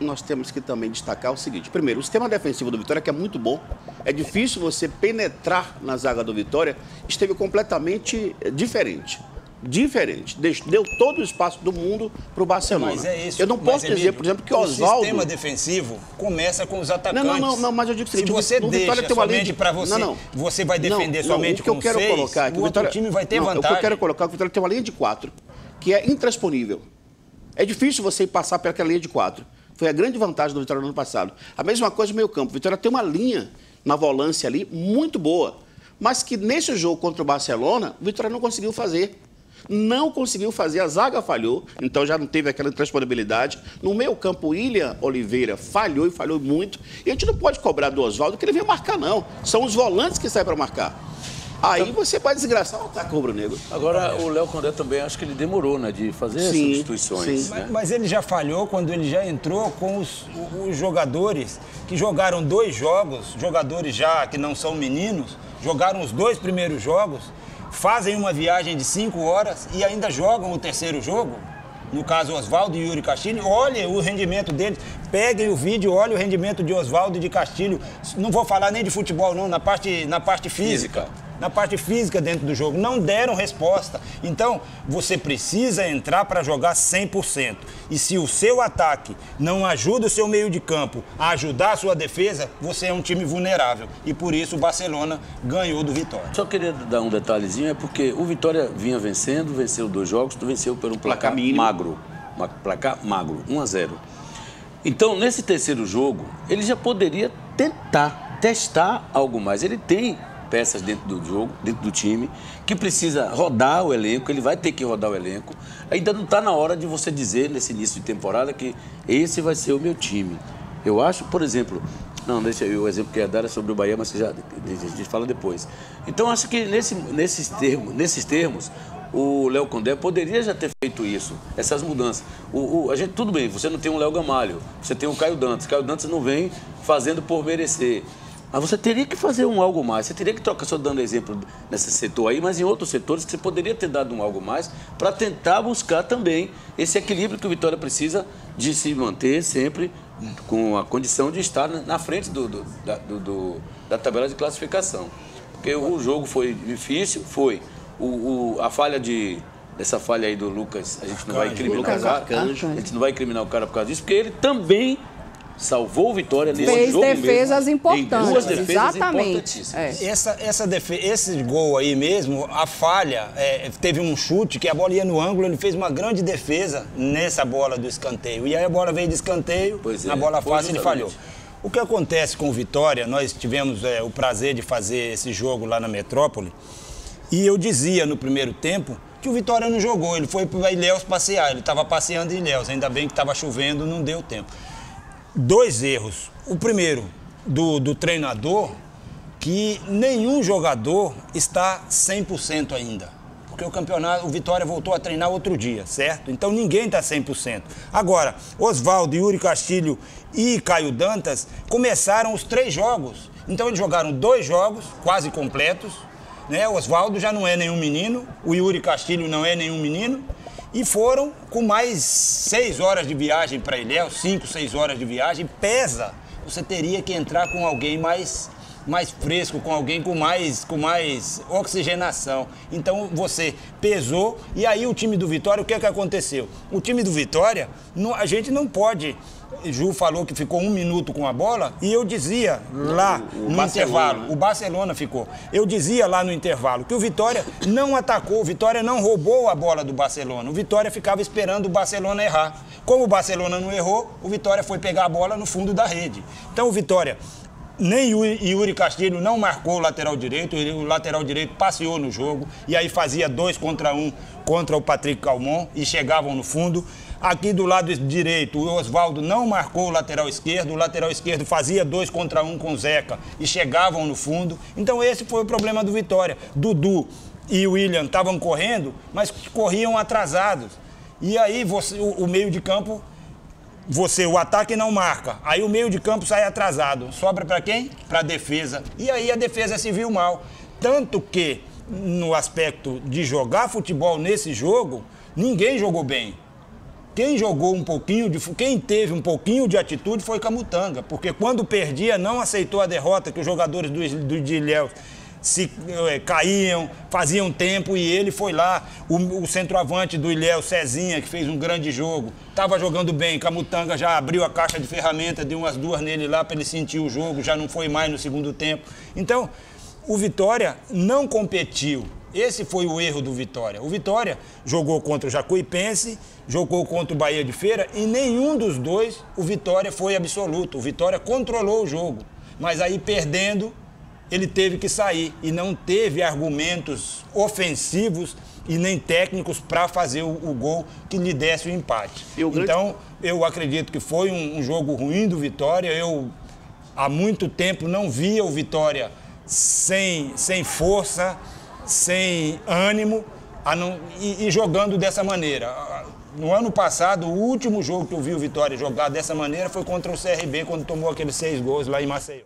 nós temos que também destacar o seguinte. Primeiro, o sistema defensivo do Vitória, que é muito bom, é difícil você penetrar na zaga do Vitória, esteve completamente diferente. Deu todo o espaço do mundo para o Barcelona. Mas é isso. Eu não posso dizer, por exemplo, que o Oswaldo... O sistema defensivo começa com os atacantes. Não, mas eu digo o seguinte... Se você deixa somente para você, você vai defender somente com 6, o outro time vai ter vantagem. O que eu quero colocar é que o Vitória tem uma linha de 4, que é intransponível. É difícil você passar pelaquela linha de 4. Foi a grande vantagem do Vitória no ano passado. A mesma coisa no meio campo. O Vitória tem uma linha na volância ali muito boa, mas que nesse jogo contra o Barcelona, o Vitória não conseguiu fazer. Não conseguiu fazer, a zaga falhou, então já não teve aquela intransponabilidade. No meio campo, o William Oliveira falhou e falhou muito. E a gente não pode cobrar do Oswaldo que ele venha marcar, não. São os volantes que saem para marcar. Aí você vai desgraçar o ataque rubro-negro. Agora, o Léo Condé também, acho que ele demorou, né, de fazer as substituições. Sim. Né? Mas ele já falhou quando ele já entrou com os jogadores que jogaram 2 jogos, jogadores já que não são meninos, jogaram os 2 primeiros jogos, fazem uma viagem de 5 horas e ainda jogam o 3º jogo. No caso, Oswaldo e Yuri Castilho, olhem o rendimento deles. Peguem o vídeo, olhem o rendimento de Oswaldo e de Castilho. Não vou falar nem de futebol, não, na parte física. Na parte física dentro do jogo. Não deram resposta. Então, você precisa entrar para jogar 100%. E se o seu ataque não ajuda o seu meio de campo a ajudar a sua defesa, você é um time vulnerável. E por isso o Barcelona ganhou do Vitória. Só queria dar um detalhezinho, é porque o Vitória vinha vencendo, venceu 2 jogos, venceu por um placar magro. Placar magro, 1-0. Então, nesse 3º jogo, ele já poderia testar algo mais. Ele tem peças dentro do jogo, dentro do time, que precisa rodar o elenco, ele vai ter que rodar o elenco. Ainda não está na hora de você dizer, nesse início de temporada, que esse vai ser o meu time. Eu acho, por exemplo... Não, deixa eu, o exemplo que eu ia dar é sobre o Bahia, mas a gente fala depois. Então, acho que nesses termos, o Léo Condé poderia já ter feito isso, essas mudanças. A gente, tudo bem, você não tem um Léo Gamalho, você tem o Caio Dantas. Caio Dantas não vem fazendo por merecer. Mas você teria que fazer algo mais, você teria que trocar, só dando exemplo nesse setor aí, mas em outros setores que você poderia ter dado algo mais para tentar buscar também esse equilíbrio que o Vitória precisa de se manter sempre com a condição de estar na frente da tabela de classificação. Porque o jogo foi difícil, foi. A falha dessa falha aí do Lucas, a gente não vai incriminar o cara. A gente não vai incriminar o cara por causa disso, porque ele também salvou o Vitória nesse jogo mesmo. Fez defesas importantes. 2 defesas exatamente. importantíssimas. Esse gol aí mesmo, a falha, teve um chute que a bola ia no ângulo, ele fez uma grande defesa nessa bola do escanteio. E aí a bola veio de escanteio, na bola fácil ele falhou. O que acontece com o Vitória, nós tivemos o prazer de fazer esse jogo lá na Metrópole, e eu dizia no primeiro tempo que o Vitória não jogou, ele foi para Ilhéus passear, ele estava passeando em Ilhéus, ainda bem que estava chovendo, não deu tempo. 2 erros. O primeiro, do treinador, que nenhum jogador está 100% ainda. Porque o Vitória voltou a treinar outro dia, certo? Então ninguém está 100%. Agora, Oswaldo, Yuri Castilho e Caio Dantas começaram os 3 jogos. Então eles jogaram 2 jogos quase completos, né? O Oswaldo já não é nenhum menino, o Yuri Castilho não é nenhum menino. E foram com mais 6 horas de viagem para Ilhéus, 5, 6 horas de viagem. Pesa. Você teria que entrar com alguém mais fresco, com alguém com mais oxigenação. Então você pesou. E aí o time do Vitória, o que aconteceu? O time do Vitória, a gente não pode... Ju falou que ficou 1 minuto com a bola e eu dizia lá no intervalo, o Barcelona ficou. Eu dizia lá no intervalo que o Vitória não atacou, o Vitória não roubou a bola do Barcelona. O Vitória ficava esperando o Barcelona errar. Como o Barcelona não errou, o Vitória foi pegar a bola no fundo da rede. Então o Vitória, nem Yuri Castilho não marcou o lateral direito passeou no jogo e aí fazia 2 contra 1 contra o Patrick Calmon e chegavam no fundo. Aqui do lado direito, o Oswaldo não marcou o lateral esquerdo fazia 2 contra 1 com o Zeca e chegavam no fundo. Então esse foi o problema do Vitória. Dudu e o William estavam correndo, mas corriam atrasados. E aí o meio de campo, o ataque não marca. Aí o meio de campo sai atrasado. Sobra para quem? Para a defesa. E aí a defesa se viu mal. Tanto que, no aspecto de jogar futebol nesse jogo, ninguém jogou bem. Quem jogou um pouquinho, quem teve um pouquinho de atitude foi Camutanga, porque quando perdia não aceitou a derrota, que os jogadores do Ilhéus caíam, faziam tempo, e ele foi lá, o centroavante do Ilhéus, Cezinha, que fez um grande jogo, estava jogando bem, Camutanga já abriu a caixa de ferramenta, deu umas 2 nele lá para ele sentir o jogo, já não foi mais no segundo tempo. Então, o Vitória não competiu. Esse foi o erro do Vitória. O Vitória jogou contra o Jacuipense, jogou contra o Bahia de Feira, e nenhum dos dois o Vitória foi absoluto. O Vitória controlou o jogo, mas aí perdendo, ele teve que sair e não teve argumentos ofensivos e nem técnicos para fazer o gol que lhe desse o empate. Então, eu acredito que foi um jogo ruim do Vitória. Eu, há muito tempo, não via o Vitória sem força, sem ânimo e jogando dessa maneira. No ano passado, o último jogo que eu vi o Vitória jogar dessa maneira foi contra o CRB, quando tomou aqueles 6 gols lá em Maceió.